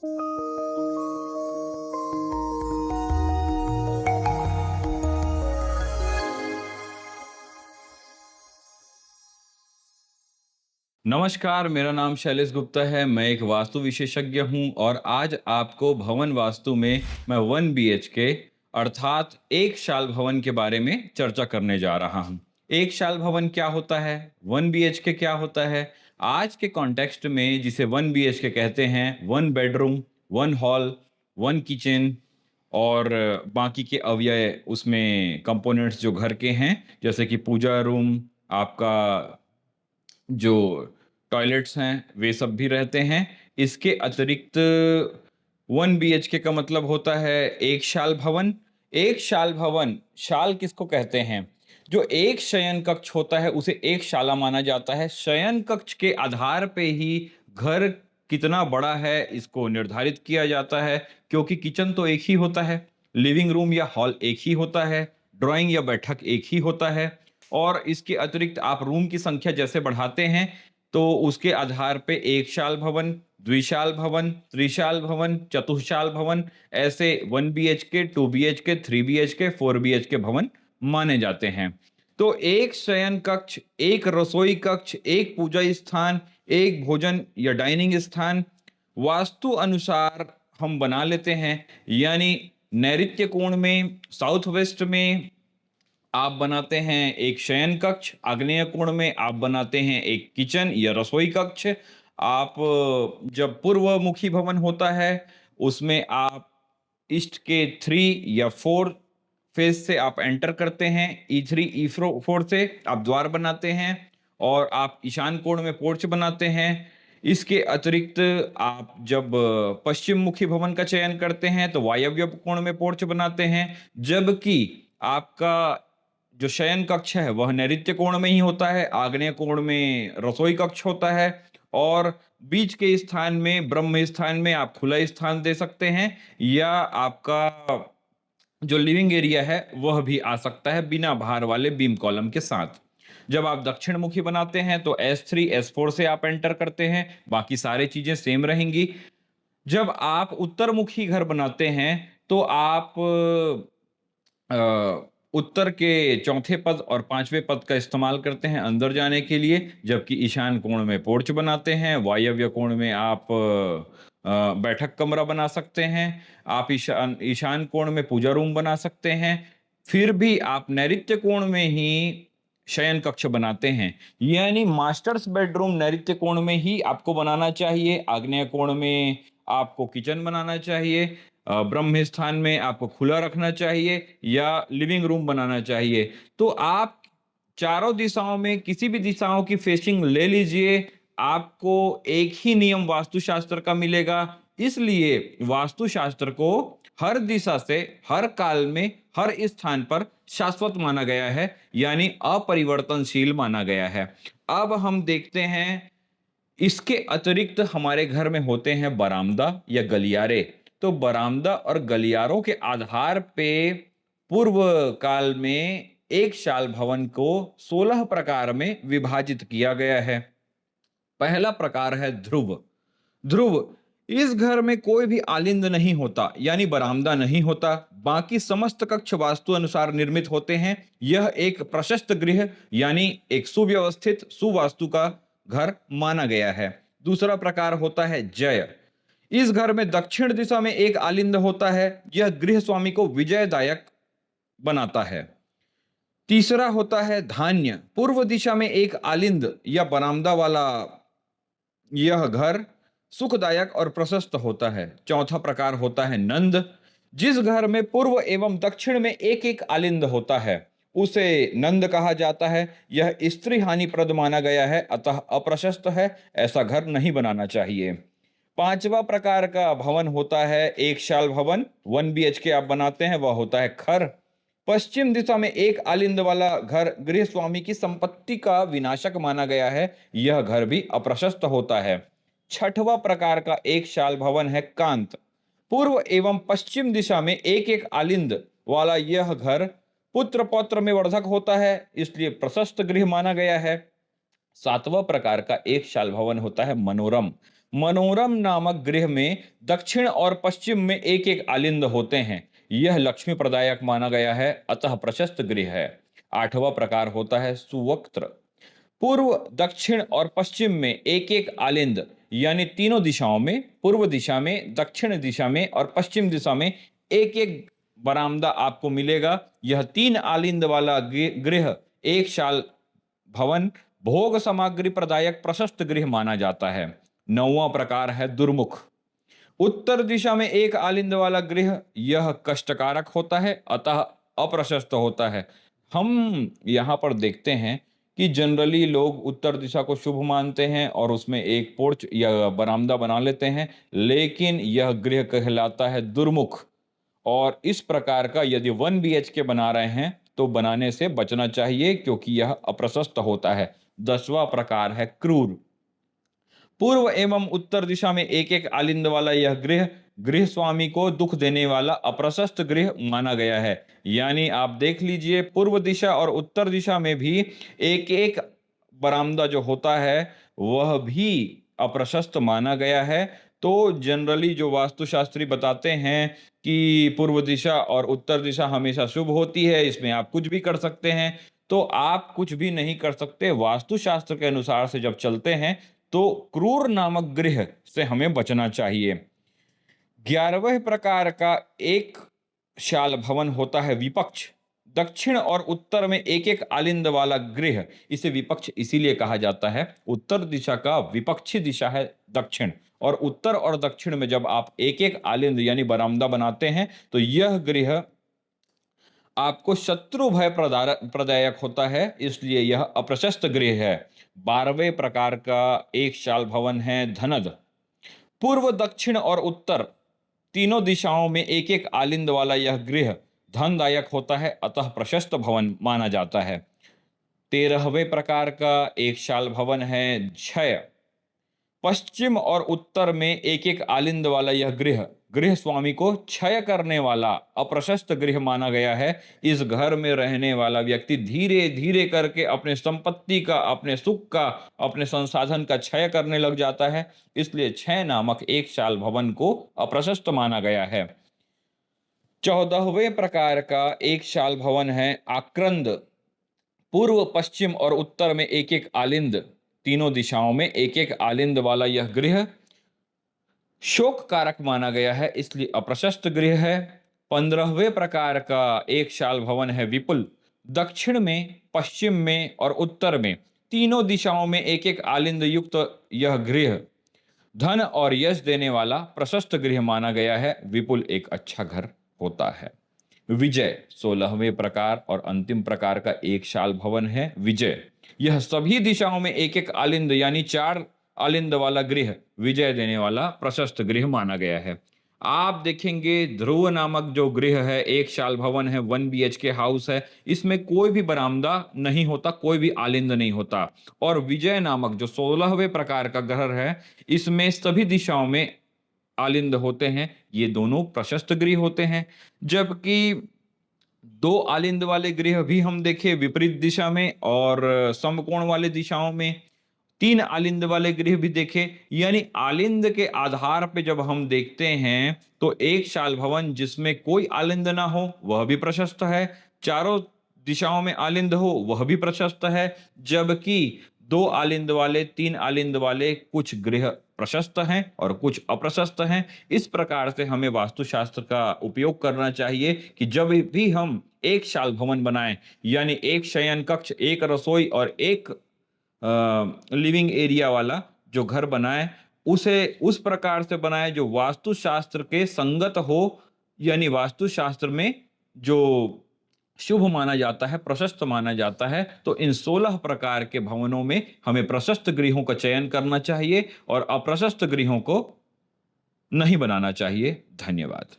नमस्कार, मेरा नाम शैलेश गुप्ता है। मैं एक वास्तु विशेषज्ञ हूँ और आज आपको भवन वास्तु में मैं 1 बीएचके अर्थात एक शाल भवन के बारे में चर्चा करने जा रहा हूँ। एक शाल भवन क्या होता है? 1 बीएचके क्या होता है? आज के कॉन्टेक्स्ट में जिसे 1 बीएचके कहते हैं, 1 बेडरूम, 1 हॉल, 1 किचन और बाकी के अवयव उसमें कंपोनेंट्स जो घर के हैं, जैसे कि पूजा रूम, आपका जो टॉयलेट्स हैं, वे सब भी रहते हैं। इसके अतिरिक्त 1 बीएचके का मतलब होता है एक शाल भवन। एक शाल भवन, शाल किसको कहते हैं? जो एक शयन कक्ष होता है, उसे एक शाला माना जाता है। शयन कक्ष के आधार पे ही घर कितना बड़ा है, इसको निर्धारित किया जाता है, क्योंकि किचन तो एक ही होता है, लिविंग रूम या हॉल एक ही होता है, ड्राइंग या बैठक एक ही होता है और इसके अतिरिक्त आप रूम की संख्या जैसे बढ़ाते हैं, तो उसके आधार पे एक शाल भवन, द्विशाल भवन, त्रिशाल भवन, चतुशाल भवन, ऐसे 1 बीएचके, 2 बीएचके, 3 बीएचके, 4 बीएचके भवन माने जाते हैं। तो एक शयन कक्ष, एक रसोई कक्ष, एक पूजा स्थान, एक भोजन या डाइनिंग स्थान वास्तु अनुसार हम बना लेते हैं। यानी नैऋत्य कोण में, साउथ वेस्ट में आप बनाते हैं एक शयन कक्ष, आग्नेय कोण में आप बनाते हैं एक किचन या रसोई कक्ष। आप जब पूर्वमुखी भवन होता है, उसमें आप ईस्ट के 3 या 4 फेज से आप एंटर करते हैं। ई3, ई4 से आप द्वार बनाते हैं और आप ईशान कोण में पोर्च बनाते हैं। इसके अतिरिक्त आप जब पश्चिम मुखी भवन का चयन करते हैं, तो वायव्य कोण में पोर्च बनाते हैं। जबकि आपका जो शयन कक्ष है वह नैऋत्य कोण में ही होता है, आग्नेय कोण में रसोई कक्ष होता है और बीच के स्थान में, ब्रह्म स्थान में आप खुला स्थान दे सकते हैं या आपका जो लिविंग एरिया है वह भी आ सकता है बिना भार वाले बीम कॉलम के साथ। जब आप दक्षिण मुखी बनाते हैं तो S3, S4 से आप एंटर करते हैं, बाकी सारी चीजें सेम रहेंगी। जब आप उत्तरमुखी घर बनाते हैं तो आप उत्तर के चौथे पद और पांचवें पद का इस्तेमाल करते हैं अंदर जाने के लिए, जबकि ईशान कोण में पोर्च बनाते हैं। वायव्य कोण में आप बैठक कमरा बना सकते हैं। आप ईशान ईशान कोण में पूजा रूम बना सकते हैं। फिर भी आप नैऋत्य कोण में ही शयन कक्ष बनाते हैं। यानी मास्टर्स बेडरूम नैऋत्य कोण में ही आपको बनाना चाहिए, आग्नेय कोण में आपको किचन बनाना चाहिए, ब्रह्म स्थान में आपको खुला रखना चाहिए या लिविंग रूम बनाना चाहिए। तो आप चारों दिशाओं में किसी भी दिशाओं की फेसिंग ले लीजिए, आपको एक ही नियम वास्तुशास्त्र का मिलेगा। इसलिए वास्तुशास्त्र को हर दिशा से, हर काल में, हर स्थान पर शाश्वत माना गया है, यानी अपरिवर्तनशील माना गया है। अब हम देखते हैं इसके अतिरिक्त हमारे घर में होते हैं बरामदा या गलियारे। तो बरामदा और गलियारों के आधार पे पूर्व काल में एक शाल भवन को 16 प्रकार में विभाजित किया गया है। पहला प्रकार है ध्रुव। ध्रुव, इस घर में कोई भी आलिंद नहीं होता, यानी बरामदा नहीं होता। बाकी समस्त कक्ष वास्तु अनुसार निर्मित होते हैं। यह एक प्रशस्त गृह यानी एक सुव्यवस्थित सुवास्तु का घर माना गया है। दूसरा प्रकार होता है जय। इस घर में दक्षिण दिशा में एक आलिंद होता है। यह गृह स्वामी को विजयदायक बनाता है। तीसरा होता है धान्य। पूर्व दिशा में एक आलिंद या बरामदा वाला यह घर सुखदायक और प्रशस्त होता है। चौथा प्रकार होता है नंद। जिस घर में पूर्व एवं दक्षिण में एक एक आलिंद होता है उसे नंद कहा जाता है। यह स्त्री हानिप्रद माना गया है, अतः अप्रशस्त है, ऐसा घर नहीं बनाना चाहिए। पांचवा प्रकार का भवन होता है एक शाल भवन। 1 बीएचके आप बनाते हैं, वह होता है खर। पश्चिम दिशा में एक आलिंद वाला घर गृह स्वामी की संपत्ति का विनाशक माना गया है। यह घर भी अप्रशस्त होता है। छठवां प्रकार का एक शाल भवन है कांत। पूर्व एवं पश्चिम दिशा में एक एक आलिंद वाला यह घर पुत्र पौत्र में वर्धक होता है, इसलिए प्रशस्त गृह माना गया है। सातवां प्रकार का एक शाल भवन होता है मनोरम। मनोरम नामक गृह में दक्षिण और पश्चिम में एक एक आलिंद होते हैं। यह लक्ष्मी प्रदायक माना गया है, अतः प्रशस्त गृह है। आठवां प्रकार होता है सुवक्त्र। पूर्व, दक्षिण और पश्चिम में एक एक आलिंद, यानी तीनों दिशाओं में, पूर्व दिशा में, दक्षिण दिशा में और पश्चिम दिशा में एक एक बरामदा आपको मिलेगा। यह तीन आलिंद वाला गृह एक शाल भवन भोग सामग्री प्रदायक प्रशस्त गृह माना जाता है। नौवां प्रकार है दुर्मुख। उत्तर दिशा में एक आलिंद वाला गृह, यह कष्टकारक होता है, अतः अप्रशस्त होता है। हम यहाँ पर देखते हैं कि जनरली लोग उत्तर दिशा को शुभ मानते हैं और उसमें एक पोर्च या बरामदा बना लेते हैं, लेकिन यह गृह कहलाता है दुर्मुख। और इस प्रकार का यदि 1 बीएचके बना रहे हैं तो बनाने से बचना चाहिए, क्योंकि यह अप्रशस्त होता है। 10वां प्रकार है क्रूर। पूर्व एवं उत्तर दिशा में एक एक आलिंद वाला यह गृह गृह स्वामी को दुख देने वाला अप्रशस्त गृह माना गया है। यानी आप देख लीजिए, पूर्व दिशा और उत्तर दिशा में भी एक एक बरामदा जो होता है वह भी अप्रशस्त माना गया है। तो जनरली जो वास्तुशास्त्री बताते हैं कि पूर्व दिशा और उत्तर दिशा हमेशा शुभ होती है, इसमें आप कुछ भी कर सकते हैं, तो आप कुछ भी नहीं कर सकते। वास्तुशास्त्र के अनुसार से जब चलते हैं तो क्रूर नामक गृह से हमें बचना चाहिए। 11वें प्रकार का एक शाल भवन होता है विपक्ष। दक्षिण और उत्तर में एक एक आलिंद वाला गृह, इसे विपक्ष इसीलिए कहा जाता है। उत्तर दिशा का विपक्षी दिशा है दक्षिण, और उत्तर और दक्षिण में जब आप एक एक आलिंद यानी बरामदा बनाते हैं तो यह गृह आपको शत्रु भय प्रदायक होता है, इसलिए यह अप्रशस्त गृह है। 12वें प्रकार का एक शाल भवन है धनद। पूर्व, दक्षिण और उत्तर तीनों दिशाओं में एक एक आलिंद वाला यह गृह धनदायक होता है, अतः प्रशस्त भवन माना जाता है। 13वें प्रकार का एक शाल भवन है क्षय। पश्चिम और उत्तर में एक एक आलिंद वाला यह गृह गृह स्वामी को क्षय करने वाला अप्रशस्त गृह माना गया है। इस घर में रहने वाला व्यक्ति धीरे धीरे करके अपने संपत्ति का, अपने सुख का, अपने संसाधन का क्षय करने लग जाता है, इसलिए क्षय नामक एक शाल भवन को अप्रशस्त माना गया है। 14वें प्रकार का एक शाल भवन है आक्रंद। पूर्व, पश्चिम और उत्तर में एक एक आलिंद, तीनों दिशाओं में एक एक आलिंद वाला यह गृह शोक कारक माना गया है, इसलिए अप्रशस्त गृह है। 15वें प्रकार का एक शाल भवन है विपुल। दक्षिण में, पश्चिम में और उत्तर में तीनों दिशाओं में एक एक आलिंद युक्त यह गृह धन और यश देने वाला प्रशस्त गृह माना गया है। विपुल एक अच्छा घर होता है। विजय 16वें प्रकार और अंतिम प्रकार का एक शाल भवन है विजय। यह सभी दिशाओं में एक एक आलिंद यानी 4 आलिंद वाला गृह विजय देने वाला प्रशस्त गृह माना गया है। आप देखेंगे ध्रुव नामक जो गृह है, एक शाल भवन है, 1 बीएचके हाउस है, इसमें कोई भी बरामदा नहीं होता, कोई भी आलिंद नहीं होता। और विजय नामक जो 16वें प्रकार का घर है, इसमें सभी दिशाओं में आलिंद होते हैं, ये दोनों प्रशस्त गृह होते हैं। जबकि 2 आलिंद वाले गृह भी हम देखें विपरीत दिशा में और समकोण वाले दिशाओं में, 3 आलिंद वाले गृह भी देखे, यानी आलिंद के आधार पे जब हम देखते हैं तो एक शाल भवन जिसमें कोई आलिंद ना हो वह भी प्रशस्त है, चारों दिशाओं में आलिंद हो वह भी प्रशस्त है, जबकि 2 आलिंद वाले, 3 आलिंद वाले कुछ गृह प्रशस्त हैं और कुछ अप्रशस्त हैं। इस प्रकार से हमें वास्तुशास्त्र का उपयोग करना चाहिए कि जब भी हम एक शाल भवन बनाएं, यानी एक शयन कक्ष, एक रसोई और एक लिविंग एरिया वाला जो घर बनाए, उसे उस प्रकार से बनाए जो वास्तुशास्त्र के संगत हो, यानी वास्तुशास्त्र में जो शुभ माना जाता है, प्रशस्त माना जाता है। तो इन 16 प्रकार के भवनों में हमें प्रशस्त गृहों का चयन करना चाहिए और अप्रशस्त गृहों को नहीं बनाना चाहिए। धन्यवाद।